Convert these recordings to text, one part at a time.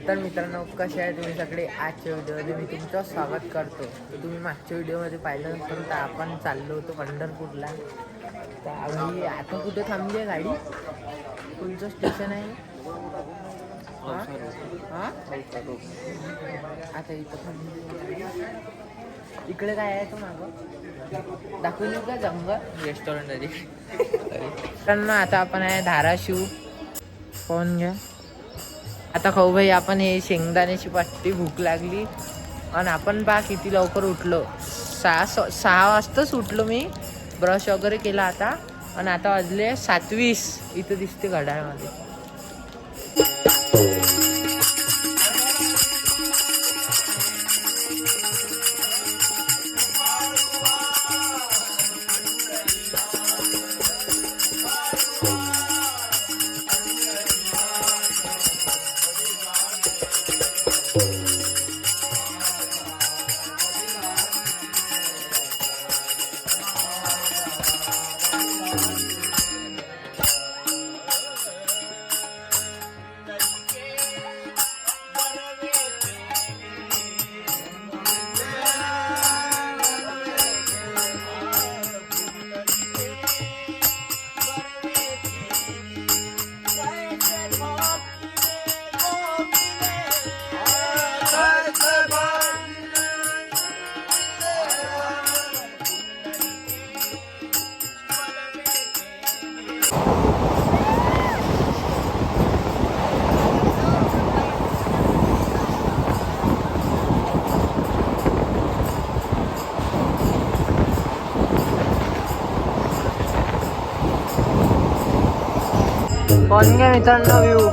तर मित्रांनो, कसे आहे तुम्ही सगळे? आजच्या व्हिडिओमध्ये मी तुमचं स्वागत करतो. तुम्ही मागच्या व्हिडिओमध्ये पाहिलं नसेल तर आपण चाललो होतो पंढरपूरला. तर आम्ही आता कुठे थांबली आहे गाडी? कोणतं स्टेशन आहे? हां आता इथं थांबली. इकडे काय आहे तो मागं दाखवून येऊ का? जंगल रेस्टॉरंट आहे. त्यांना आता आपण आहे धाराशिव. फोन घ्या. आता खाऊ भाई, आपण हे शेंगदाण्याची पट्टी. भूक लागली आणि आपण बा किती लवकर उठलो. 6 वाजताच उठलो मी. ब्रश वगैरे केला आता. आणि आता वाजले 7:20. इथं दिसते घड्याळामध्ये. फोन घ्या मित्रांनो. व्ह्यू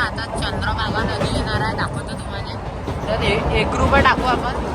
आता चंद्रभागा नदी येणार आहे, दाखवतो तुम्हाला. तर 1 रुपये टाकू आपण.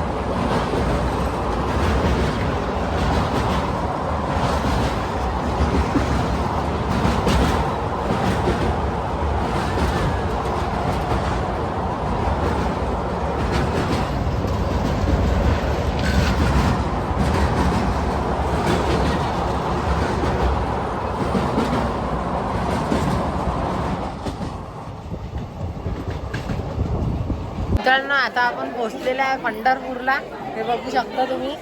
मित्रांनो, आता आपण पोहोचलेलो आहे पंढरपूरला. हे बघू शकता तुम्ही.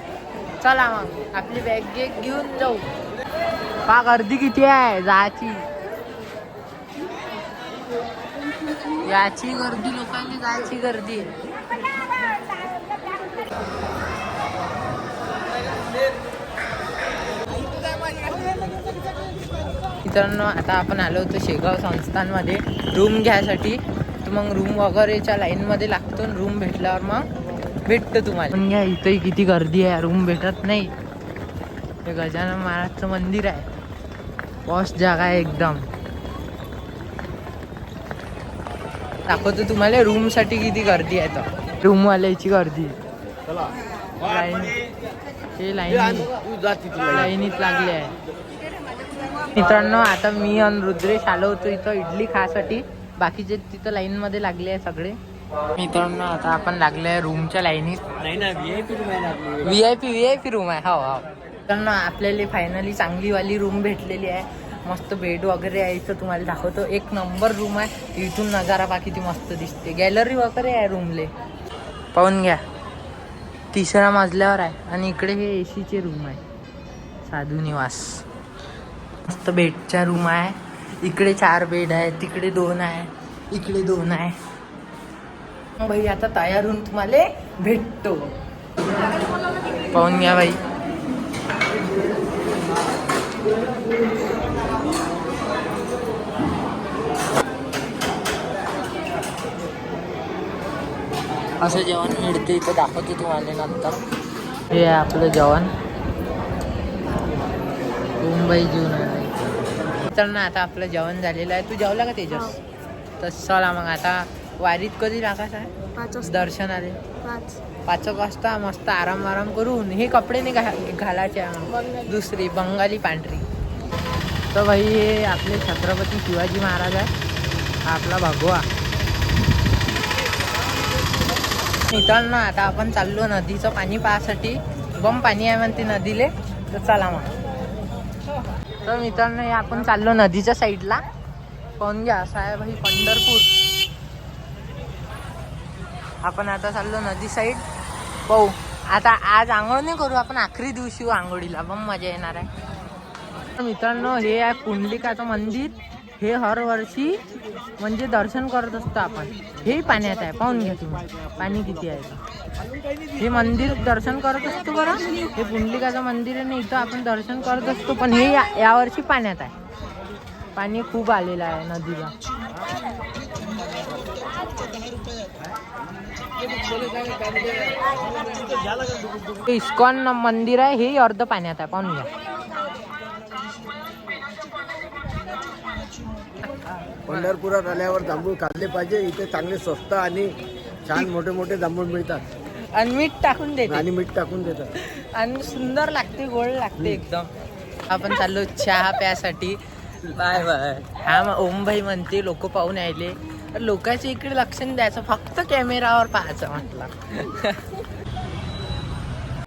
चला मग आपली बॅग घेऊन जाऊ. पहा गर्दी किती आहे जायची. याची गर्दी, लोकांनी जायची गर्दी. मित्रांनो, आता आपण आलो होतो शेगाव संस्थानमध्ये रूम घ्यायसाठी. तर मग रूम वगैरेच्या लाईनमध्ये लागतो. रूम भेटल्यावर मग भेटतं तुम्हाला. पण घ्या, इथंही किती गर्दी आहे, रूम भेटत नाही. हे गजानन महाराजचं मंदिर आहे. पॉश जागा आहे एकदम. दाखवतो तुम्हाला रूमसाठी किती गर्दी आहे. तर रूमवाल्याची गर्दी. लाईनीत लागली आहे. मित्रांनो, आता मी आणि रुद्रेश आलो होतो इथं इडली खासाठी. बाकीचे तिथं लाईन मध्ये लागले आहे सगळे. मित्रांनो, आता आपण लागले आहे रूमच्या लाईनीत. व्हीआयपी रूम आहे. हो. मित्रांनो, आपल्याला फायनली चांगली वाली रूम भेटलेली आहे. मस्त बेड वगैरे आहे इथं. तुम्हाला दाखवतो. 1 नंबर रूम आहे. इथून नजारा पहा किती मस्त दिसते. गॅलरी वगैरे आहे रूमले. पाहून घ्या. 3ऱ्या मजल्यावर आहे. आणि इकडे हे एसीचे रूम आहे. साधू निवास. मस्त बेडचा रूम आहे. इकडे 4 बेड आहे, तिकडे 2 आहे, इकडे 2 आहे. भाई आता तयार होऊन तुम्हाला भेटतो. पाहून घ्या भाई. असं जेवण मिळते इथं, दाखवते तुम्हाला नंतर. हे आहे आपलं जेवण. मुंबई जेवण आहे. तर ना आता आपलं जेवण झालेलं आहे. तू जेवला का तेजस? तर चला मग आता वारीत कधी लागायचं आहे? दर्शन आले 5 वाजता. मस्त आराम करून हे कपडे नाही घालायचे. दुसरी बंगाली पांढरी. तर भाई हे आपले छत्रपती शिवाजी महाराज आहे. हा आपला भगवा. मित्रांनो आता आपण चाललो नदीचं पाणी पाहासाठी. बम पाणी आहे म्हणते नदीले. तर चला मग. तर मित्रांनो हे आपण चाललो नदीच्या साईडला. पाहून घ्या असं आहे भाई पंढरपूर. आपण आता चाललो नदी साईड. पाहू आता आज आंघोळ नाही करू आपण, आखरी दिवशी आंघोळीला. बम मजा येणार आहे. मित्रांनो हे आहे पुंडलिकाचं मंदिर. हे हर वर्षी म्हणजे दर्शन करत असतो आपण. हे पाण्यात आहे. पाहून घ्या तुम्ही पाणी किती आहे. हे मंदिर दर्शन करत असतो बरं. हे पुंडलिकाचं मंदिर आहे ना, इथं आपण दर्शन करत असतो. पण हे यावर्षी पाण्यात आहे. पाणी खूप आलेलं आहे नदीला. इस्कॉन मंदिर आहे. हे अर्ध पाण्यात आहे. पाहून घ्या. पंढरपुरात आल्यावर जांभूळ खाल्ले पाहिजे. इथे चांगले स्वस्त आणि छान मोठे जांभूळ मिळतात. आणि मीठ टाकून देतात. आणि सुंदर लागते, गोड लागते एकदम. आपण चाललो चहा प्यासाठी. Bye bye. हा ओम भाई म्हणते लोक पाहून यायले. लोकांच्या इकडे लक्ष नाही द्यायचं, फक्त कॅमेरावर पाहायचं म्हटलं.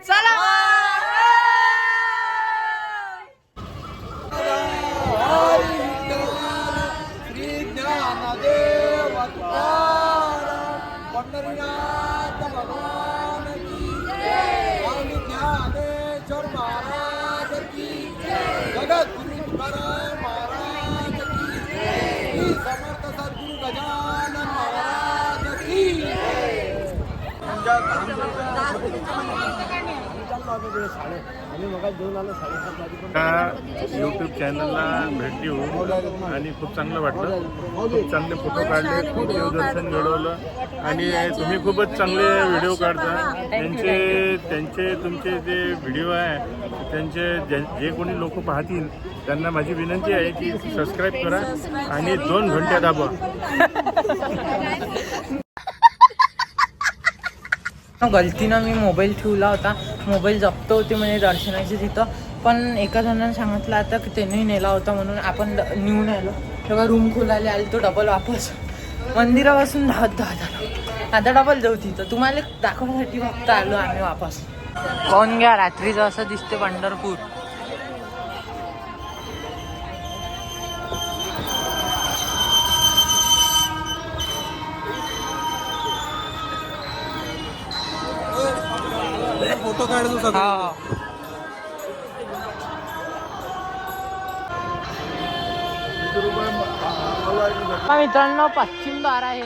चला यूट्यूब चॅनलला भेट देऊन आणि खूप चांगलं वाटलं. खूप चांगले फोटो काढले, खूप देवदर्शन घडवलं आणि तुम्ही खूपच चांगले व्हिडिओ काढता. त्यांचे तुमचे जे व्हिडिओ आहे त्यांचे जे कोणी लोक पाहतील त्यांना माझी विनंती आहे की सबस्क्राईब करा आणि 2 घंटे दाबा. गलतीनं मी मोबाईल ठेवला होता. मोबाईल जप्त होते म्हणजे दर्शनाचे तिथं. पण एका जणांनी सांगितलं आता की त्यांनी नेला होता म्हणून आपण नेऊन आलो. तेव्हा रूम खोलायला आलो तो डबल वापस मंदिरापासून धावत आलो. आता डबल जाऊ तिथं. तुम्हाला दाखवण्यासाठी फक्त आलो आम्ही वापस. पाहून घ्या रात्रीचं असं दिसते पंढरपूर. फोटो काढतो सगळं. मित्रांनो पश्चिम द्वार आहे.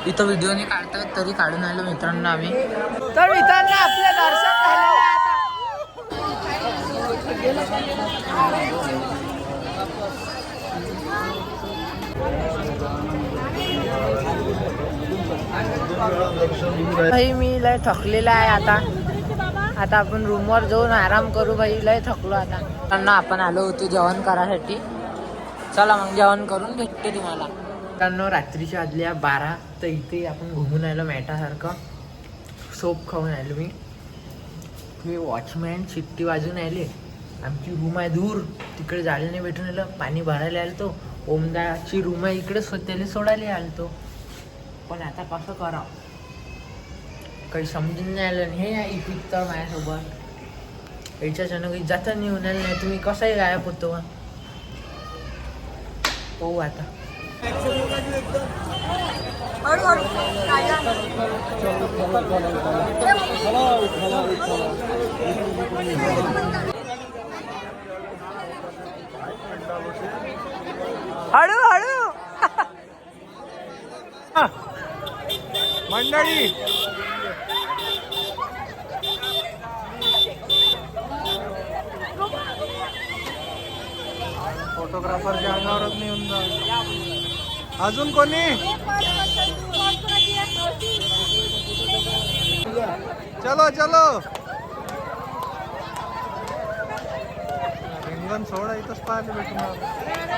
इथं व्हिडिओ नाही काढतात तरी काढून आलो मित्रांनो आम्ही. तर मित्रांनो आपलं दर्शन झालेलं आहे आता. भाई मी लय थकलेला आहे आता आपण रूमवर जाऊन आराम करू. भाई लय थकलो आता. त्यांना आपण आलो होतो जेवण करायसाठी. चला मग जेवण करून भेटते तुम्हाला. त्यांना रात्रीच्या आदल्या 12. तर इथे आपण घुमून आलो मॅटासारखं. सोप खाऊन आलो मी. वॉचमॅन शिट्टी वाजून आले. आमची रूम आहे दूर, तिकडे जायला नाही भेटून आलं. पाणी भरायला आलतो. ओमदाची रूम आहे इकडे, त्याला सोडायला आलतो. पण आता कसं करावं काही समजून नाही आलं. हे इपिक तर माझ्यासोबत याच्याच्यानं काही जाता नाही होणार नाही. तुम्ही कसाही गायब होतो. हो आता हळू हळू मंडळी फोटोग्राफरच्या अंगावरच नाही येऊन जा. अजून कोणी चलो चलो रिंगण सोडा इथंच पाहायला भेटून